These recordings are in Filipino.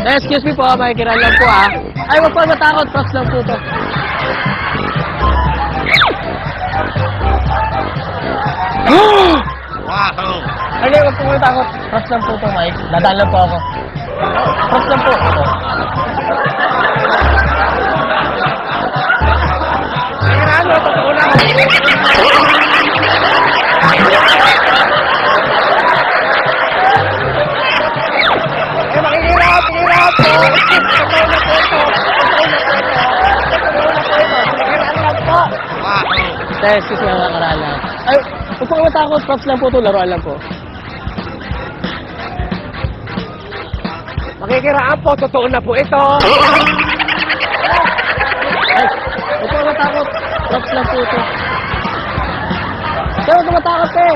Excuse me po, makikiran lang po ah. Ay, wag po matakot, props lang po to. Wow! Ay, wag po matakot, props lang po to, Mike. Dadaan lang po ako. Props lang po. Ano, totoo na. Makikirap! Wow! Excuse me, mga karala. Ay, wag po matakot, props lang po to, laruan lang po. Makikiraan po, totoo na po ito. Ay, wag po matakot, props lang po to. Kaya wag po matakot eh.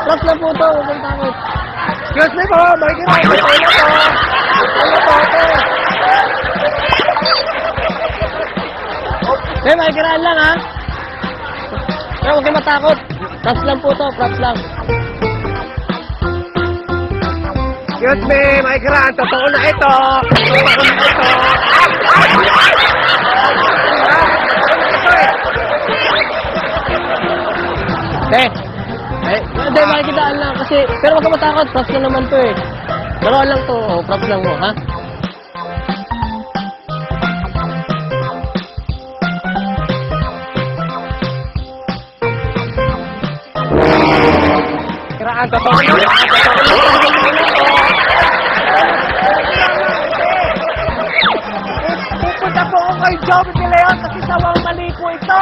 Props lang po to, wag po matakot. Excuse me po, makikiraan po ito. Ano po ito? Eh, makikiraan lang ha. Kaya huwag kayo matakot. Props lang po to, props lang. Excuse me, makikiraan, totoo na ito. Hindi, makikitaan lang kasi, pero huwag ka matakot, props lang naman to eh. Laruan lang to, oh, props lang mo, ha? Makikiraan, totoo na. Pupunta po ako kay Joey de Leon kasi sawang mali po ito.